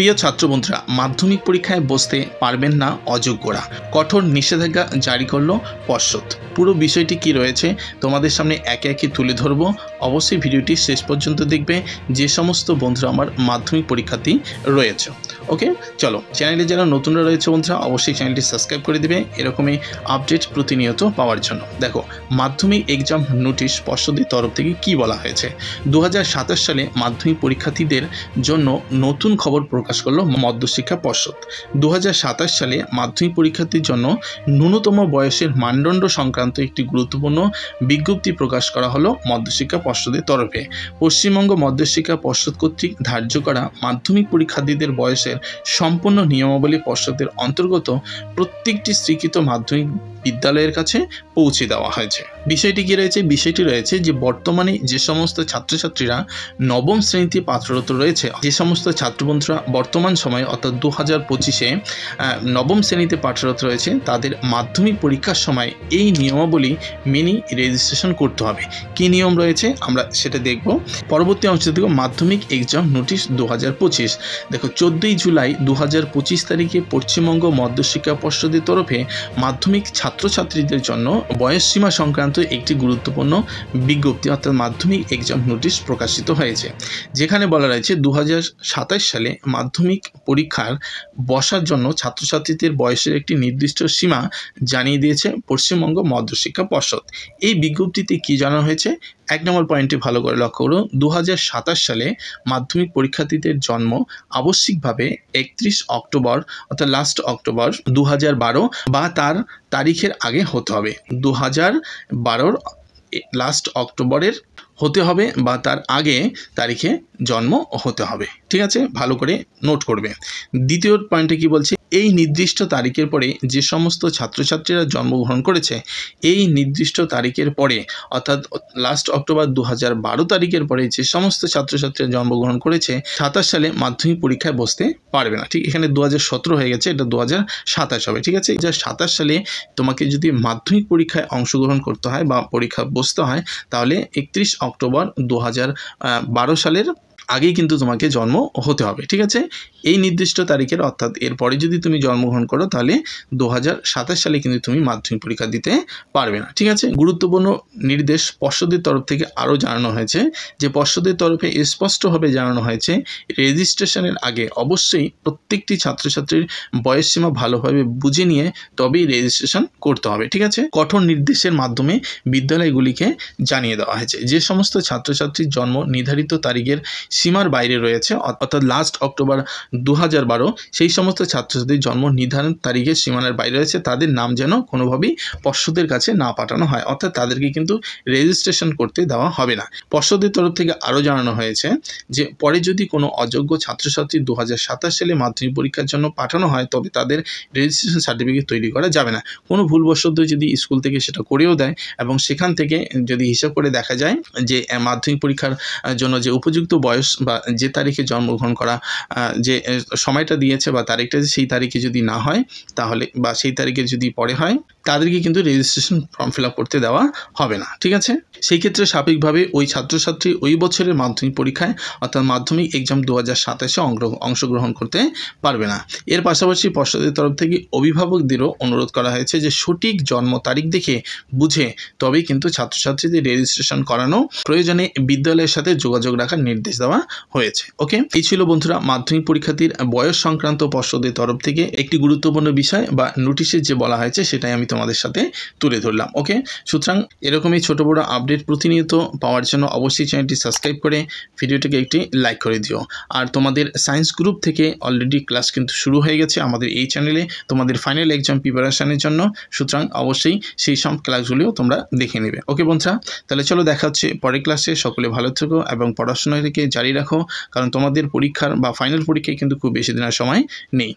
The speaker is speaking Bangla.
প্রিয় ছাত্র বন্ধুরা, মাধ্যমিক পরীক্ষায় বসতে পারবেন না অযোগ্যরা, কঠোর নিষেধাজ্ঞা জারি করলো পর্ষদ। পুরো বিষয়টি কি রয়েছে তোমাদের সামনে একে একে তুলে ধরবো। অবশ্যই ভিডিওটি শেষ পর্যন্ত দেখবে যে সমস্ত বন্ধুরা আমার মাধ্যমিক পরীক্ষার্থী রয়েছে। ওকে, চলো, চ্যানেলে যারা নতুনরা রয়েছে বন্ধুরা অবশ্যই চ্যানেলটি সাবস্ক্রাইব করে দিবে এরকমই আপডেট প্রতিনিয়ত পাওয়ার জন্য। দেখো, মাধ্যমিক এক্সাম নোটিশ পর্ষদের তরফ থেকে কি বলা হয়েছে। 2027 সালে মাধ্যমিক পরীক্ষার্থীদের জন্য নতুন খবর প্রকাশ করলো মধ্যশিক্ষা পর্ষদ। 2027 সালে মাধ্যমিক পরীক্ষার্থীর জন্য ন্যূনতম বয়সের মানদণ্ড সংক্রান্ত একটি গুরুত্বপূর্ণ বিজ্ঞপ্তি প্রকাশ করা হলো মধ্যশিক্ষা পর্ষদের তরফে। পশ্চিমবঙ্গ মধ্যশিক্ষা পর্ষদ কর্তৃক ধার্য করা মাধ্যমিক পরীক্ষার্থীদের বয়সের সম্পূর্ণ নিয়মাবলী পর্ষদের অন্তর্গত প্রত্যেকটি স্বীকৃত মাধ্যমিক বিদ্যালয়ের কাছে পৌঁছে দেওয়া হয়েছে। বিষয়টি কি রয়েছে? বিষয়টি রয়েছে যে বর্তমানে যে সমস্ত ছাত্রছাত্রীরা নবম শ্রেণীতে পাঠরত রয়েছে, যে সমস্ত ছাত্রবন্ধুরা বর্তমান সময়ে অর্থাৎ 2025-এ নবম শ্রেণীতে পাঠরত রয়েছে, তাদের মাধ্যমিক পরীক্ষার সময় এই নিয়মাবলী মেনে রেজিস্ট্রেশন করতে হবে। কি নিয়ম রয়েছে আমরা সেটা দেখব পরবর্তী অংশ থেকে। মাধ্যমিক এক্সাম নোটিশ 2025। দেখো, 14ই জুলাই 2025 তারিখে পশ্চিমবঙ্গ মধ্যশিক্ষা পর্ষদের তরফে মাধ্যমিক ছাত্রছাত্রীদের জন্য বয়সসীমা সংক্রান্ত একটি গুরুত্বপূর্ণ বিজ্ঞপ্তি অর্থাৎ মাধ্যমিক এক্সাম নোটিশ প্রকাশিত হয়েছে, যেখানে বলা রয়েছে 2027 সালে মাধ্যমিক পরীক্ষার বসার জন্য ছাত্রছাত্রীদের বয়সের একটি নির্দিষ্ট সীমা জানিয়ে দিয়েছে পশ্চিমবঙ্গ মধ্যশিক্ষা পর্ষদ। এই বিজ্ঞপ্তিতে কি জানানো হয়েছে? 1 নম্বর পয়েন্টে ভালো করে লক্ষ্য করুন। 2027 সালে মাধ্যমিক পরীক্ষার্থীদের জন্ম আবশ্যিকভাবে 31 অক্টোবর অর্থাৎ লাস্ট অক্টোবর 2012 বা তার তারিখের আগে হতে হবে। 2012 লাস্ট অক্টোবরের হতে হবে বা তার আগে তারিখে জন্ম হতে হবে। ঠিক আছে, ভালো করে নোট করবে। দ্বিতীয় পয়েন্টে কি বলছে? এই নির্দিষ্ট তারিখের পরে যে সমস্ত ছাত্রছাত্রীরা জন্মগ্রহণ করেছে, এই নির্দিষ্ট তারিখের পরে অর্থাৎ লাস্ট অক্টোবর 2012 তারিখের পরে যে সমস্ত ছাত্রছাত্রীরা জন্মগ্রহণ করেছে 27 সালে মাধ্যমিক পরীক্ষায় বসতে পারবে না। ঠিক, এখানে 2017 হয়ে গেছে, এটা 2027 হবে। ঠিক আছে, 2027 সালে তোমাকে যদি মাধ্যমিক পরীক্ষায় অংশগ্রহণ করতে হয় বা পরীক্ষা বসতে হয়, তাহলে 31 অক্টোবর 2012 সালের আগেই কিন্তু তোমাকে জন্ম হতে হবে। ঠিক আছে, এই নির্দিষ্ট তারিখের অর্থাৎ এরপরে যদি তুমি জন্মগ্রহণ করো তাহলে 2027 সালে কিন্তু তুমি মাধ্যমিক পরীক্ষা দিতে পারবে না। ঠিক আছে, গুরুত্বপূর্ণ নির্দেশ পর্ষদের তরফ থেকে আরও জানানো হয়েছে যে পর্ষদের তরফে স্পষ্টভাবে জানানো হয়েছে রেজিস্ট্রেশনের আগে অবশ্যই প্রত্যেকটি ছাত্রছাত্রীর বয়সসীমা ভালোভাবে বুঝে নিয়ে তবেই রেজিস্ট্রেশন করতে হবে। ঠিক আছে, কঠোর নির্দেশের মাধ্যমে বিদ্যালয়গুলিকে জানিয়ে দেওয়া হয়েছে যে সমস্ত ছাত্রছাত্রীর জন্ম নির্ধারিত তারিখের সীমার বাইরে রয়েছে অর্থাৎ লাস্ট অক্টোবর 2012 সেই সমস্ত ছাত্রছাত্রীর জন্ম নির্ধারণ তারিখের সীমানার বাইরে রয়েছে, তাদের নাম যেন কোনোভাবেই পর্ষদের কাছে না পাঠানো হয়, অর্থাৎ তাদেরকে কিন্তু রেজিস্ট্রেশন করতে দেওয়া হবে না। পর্ষদের তরফ থেকে আরও জানানো হয়েছে যে পরে যদি কোনো অযোগ্য ছাত্রছাত্রী 2027 সালে মাধ্যমিক পরীক্ষার জন্য পাঠানো হয় তবে তাদের রেজিস্ট্রেশন সার্টিফিকেট তৈরি করা যাবে না। কোনো ভুলবশত যদি স্কুল থেকে সেটা করেও দেয় এবং সেখান থেকে যদি হিসাব করে দেখা যায় যে মাধ্যমিক পরীক্ষার জন্য যে উপযুক্ত বয়স বা যে তারিখে জন্মগ্রহণ করা যে সময়টা দিয়েছে বা তারিখটা সেই তারিখে যদি না হয় তাহলে বা সেই তারিখে যদি পরে হয় তাদেরকে কিন্তু রেজিস্ট্রেশন ফর্ম ফিল আপ করতে দেওয়া হবে না। ঠিক আছে, সেই ক্ষেত্রে স্বাভাবিকভাবে ওই ছাত্রছাত্রী ওই বছরের মাধ্যমিক পরীক্ষায় অর্থাৎ মাধ্যমিক এক্সাম 2027-এ অংশগ্রহণ করতে পারবে না। এর পাশাপাশি পর্ষদের তরফ থেকে অভিভাবকদেরও অনুরোধ করা হয়েছে যে সঠিক জন্ম তারিখ দেখে বুঝে তবেই কিন্তু ছাত্রছাত্রীদের রেজিস্ট্রেশন করানো, প্রয়োজনে বিদ্যালয়ের সাথে যোগাযোগ রাখার নির্দেশ দেওয়া হয়েছে। ওকে, এই ছিল বন্ধুরা মাধ্যমিক পরীক্ষার্থীর বয়স সংক্রান্ত পর্ষদের তরফ থেকে একটি গুরুত্বপূর্ণ বিষয় বা নোটিশে যে বলা হয়েছে সেটাই আমি তোমাদের সাথে তুলে ধরলাম। ওকে, সুতরাং এরকমই ছোট বড় আপডেট প্রতিনিয়ত পাওয়ার জন্য অবশ্যই চ্যানেলটি সাবস্ক্রাইব করে ভিডিওটিকে একটি লাইক করে দিও। আর তোমাদের সায়েন্স গ্রুপ থেকে অলরেডি ক্লাস কিন্তু শুরু হয়ে গেছে আমাদের এই চ্যানেলে তোমাদের ফাইনাল এক্সাম প্রিপারেশনের জন্য, সুতরাং অবশ্যই সেই সব ক্লাসগুলিও তোমরা দেখে নেবে। ওকে বন্ধুরা, তাহলে চলো দেখা হচ্ছে পরের ক্লাসে। সকলে ভালো থেকো এবং পড়াশোনাটাকে জারি রাখো, কারণ তোমাদের পরীক্ষার বা ফাইনাল পরীক্ষায় কিন্তু খুব বেশি দিনের সময় নেই।